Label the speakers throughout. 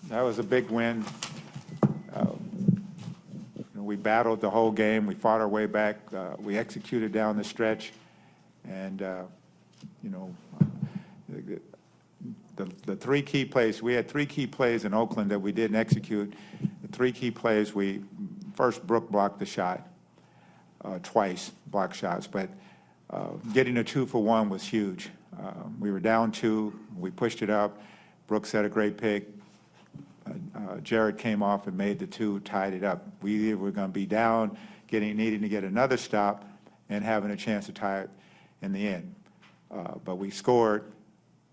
Speaker 1: That was a big win. We battled the whole game. We fought our way back. We executed down the stretch. And, the three key plays, we had three key plays in Oakland that we didn't execute. The three key plays, first Brooke blocked the shot, twice blocked shots, but getting a 2-for-1 was huge. We were down 2, we pushed it up. Brooke set a great pick. Jared came off and made the 2, tied it up. We were going to be down, needing to get another stop and having a chance to tie it in the end. But we scored,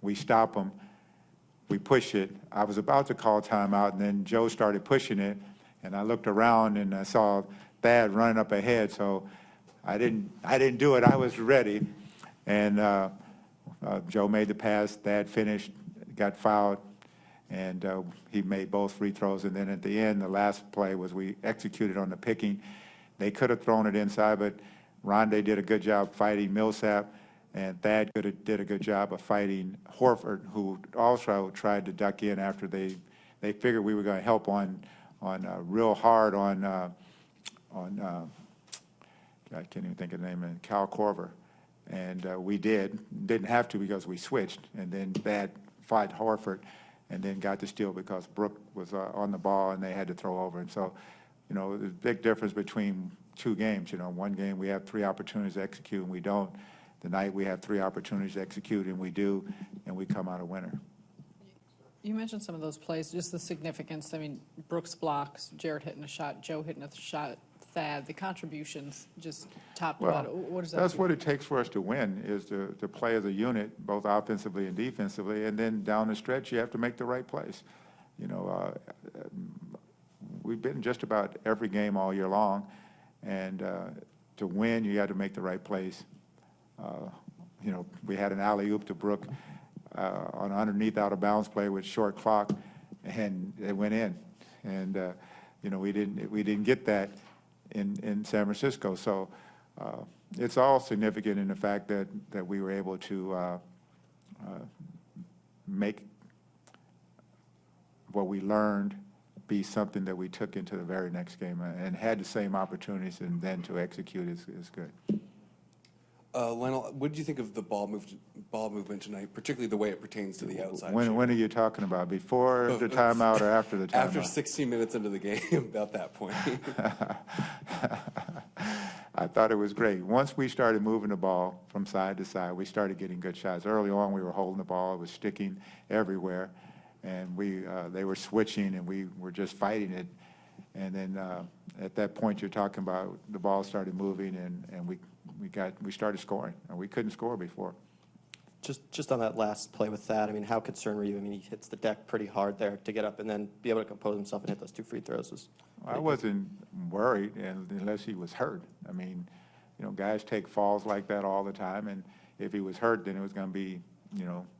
Speaker 1: we stopped them, we pushed it. I was about to call timeout, and then Joe started pushing it, and I looked around and I saw Thad running up ahead, so I didn't do it. I was ready, and Joe made the pass. Thad finished, got fouled, and he made both free throws. And then at the end, the last play was we executed on the picking. They could have thrown it inside, but Rondé did a good job fighting Millsap, and Thad did a good job of fighting Horford, who also tried to duck in after they figured we were going to help on real hard on I can't even think of the name, Cal Korver. And we didn't have to because we switched, and then Thad fought Horford and then got the steal because Brooke was on the ball and they had to throw over. And so, there's a big difference between two games. One game we have 3 opportunities to execute and we don't. The night we have 3 opportunities to execute and we do, and we come out a winner.
Speaker 2: You mentioned some of those plays, just the significance. I mean, Brooks blocks, Jared hitting a shot, Joe hitting a shot, Thad, the contributions just top to bottom. What does that
Speaker 1: That's
Speaker 2: do?
Speaker 1: what it takes for us to win, is to play as a unit, both offensively and defensively, and then down the stretch you have to make the right plays. We've been just about every game all year long, and to win you got to make the right plays. We had an alley-oop to Brooke on an underneath out-of-bounds play with short clock, and it went in. And we didn't get that in San Francisco. So it's all significant in the fact that we were able to make what we learned be something that we took into the very next game and had the same opportunities, and then to execute is good.
Speaker 3: Lionel, what did you think of the ball movement tonight, particularly the way it pertains to the outside?
Speaker 1: When are you talking about? Before the timeout or after the timeout?
Speaker 3: After 16 minutes into the game, about that point.
Speaker 1: I thought it was great. Once we started moving the ball from side to side, we started getting good shots. Early on, we were holding the ball. It was sticking everywhere. And they were switching, and we were just fighting it. And then at that point you're talking about, the ball started moving, and we started scoring, and we couldn't score before.
Speaker 4: Just on that last play with Thad, I mean, how concerned were you? I mean, he hits the deck pretty hard there to get up and then be able to compose himself and hit those 2 free throws.
Speaker 1: I wasn't worried unless he was hurt. I mean, guys take falls like that all the time, and if he was hurt, then it was going to be,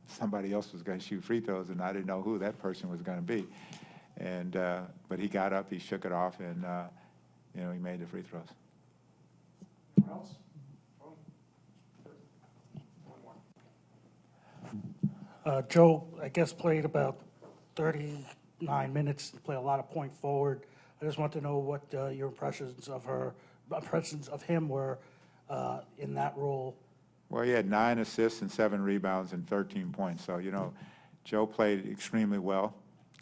Speaker 1: somebody else was going to shoot free throws, and I didn't know who that person was going to be. And but he got up, he shook it off, and he made the free throws.
Speaker 5: Anyone else? Joe, I guess, played about 39 minutes, played a lot of point forward. I just want to know what your impressions of him were in that role.
Speaker 1: Well, he had 9 assists and 7 rebounds and 13 points. So, Joe played extremely well,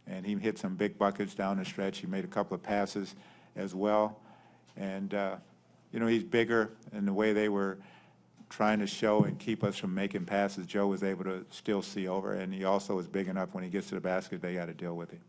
Speaker 1: and he hit some big buckets down the stretch. He made a couple of passes as well. And, he's bigger, and the way they were trying to show and keep us from making passes, Joe was able to still see over, and he also is big enough when he gets to the basket, they got to deal with him.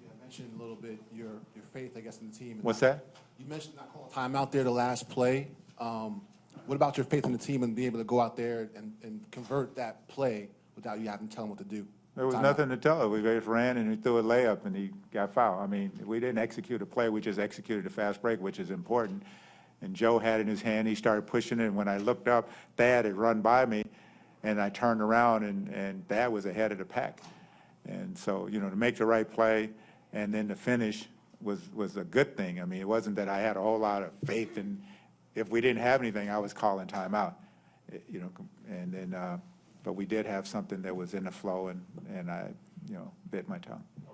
Speaker 6: Yeah, I mentioned a little bit your faith, I guess, in the team.
Speaker 1: What's that?
Speaker 6: You mentioned not calling time out there the last play. What about your faith in the team and being able to go out there and convert that play without you having to tell them what to do?
Speaker 1: There was nothing to tell her. We just ran and he threw a layup and he got fouled. I mean, we didn't execute a play. We just executed a fast break, which is important. And Joe had it in his hand. He started pushing it. And when I looked up, Thad had run by me. And I turned around, and Thad was ahead of the pack. And so, to make the right play and then to finish was a good thing. I mean, it wasn't that I had a whole lot of faith. And if we didn't have anything, I was calling timeout. And then But we did have something that was in the flow, and I, bit my tongue.